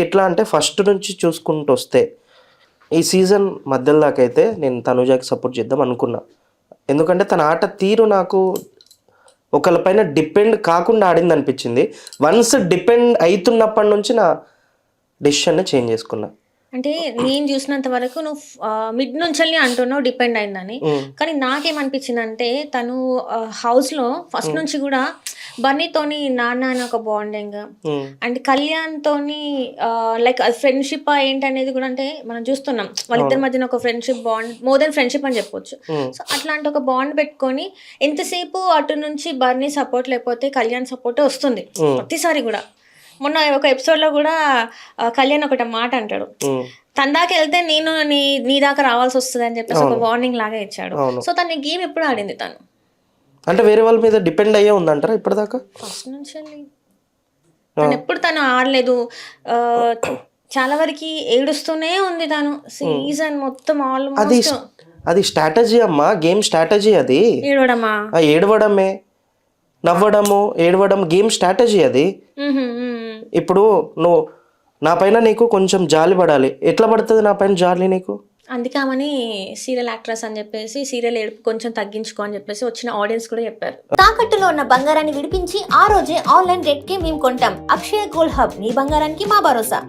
ఎట్లా అంటే ఫస్ట్ నుంచి చూసుకుంటూ వస్తే ఈ సీజన్ మధ్యలో దాకైతే నేను తనుజాకి సపోర్ట్ చేద్దాం అనుకున్నా. ఎందుకంటే తన ఆట తీరు నాకు ఒకళ్ళపైన డిపెండ్ కాకుండా ఆడింది అనిపించింది. వన్స్ డిపెండ్ అవుతున్నప్పటి నుంచి నా డెసిషన్ని చేంజ్ చేసుకున్నా. అంటే నేను చూసినంత వరకు నువ్వు మిడ్ నుంచి అంటున్నావు డిపెండ్ అయిందని. కానీ నాకేమనిపించిందంటే తను హౌస్లో ఫస్ట్ నుంచి కూడా బన్నీతోని నాన్న అని ఒక బాండింగ్ అండ్ కళ్యాణ్ తోని లైక్ ఫ్రెండ్షిప్ ఏంటనేది కూడా అంటే మనం చూస్తున్నాం వాళ్ళిద్దరి మధ్యన ఒక friendship bond more than friendship అని చెప్పొచ్చు. సో అట్లాంటి ఒక బాండ్ పెట్టుకొని ఎంతసేపు అటు నుంచి బన్నీ సపోర్ట్ లేకపోతే కళ్యాణ్ సపోర్ట్ వస్తుంది ప్రతిసారి కూడా. మొన్న ఒక ఎపిసోడ్లో కూడా కళ్యాణ్ ఒకటి మాట అంటాడు, తన దాకా వెళ్తే నేను నీ దాకా రావాల్సి వస్తుంది అని చెప్పేసి ఒక వార్నింగ్ లాగా ఇచ్చాడు. సో తన గేమ్ ఎప్పుడు ఆడింది తను అంటే వేరే వాళ్ళ మీద డిపెండ్ అయ్యే ఉందంటారా ఇప్పటిదాకా? ఫస్ట్ నుంచి తను ఎప్పుడు తను ఆడలేదు. చాలా వరకు ఏడుస్తూనే ఉంది తను సీజన్ మొత్తం ఆల్మోస్ట్. అది స్ట్రాటజీ అమ్మా, గేమ్ స్ట్రాటజీ. అది ఏడవడమే, నవ్వడము, ఏడవడం గేమ్ స్ట్రాటజీ అది. ఇప్పుడు నువ్వు నా పైన నీకు కొంచెం జాలి పడాలి, ఎట్లా పడుతుంది నా పైన జాలి నీకు? అందుకే ఆమెని సీరియల్ యాక్ట్రెస్ అని చెప్పేసి సీరియల్ ఏడుపు కొంచెం తగ్గించుకో అని చెప్పేసి వచ్చిన ఆడియన్స్ కూడా చెప్పారు. తాకట్టులో ఉన్న బంగారాన్ని విడిపించి ఆ రోజే ఆన్లైన్ రేట్కి మేము కొంటాం. అక్షయ గోల్డ్ హబ్, నీ బంగారానికి మా భరోసా.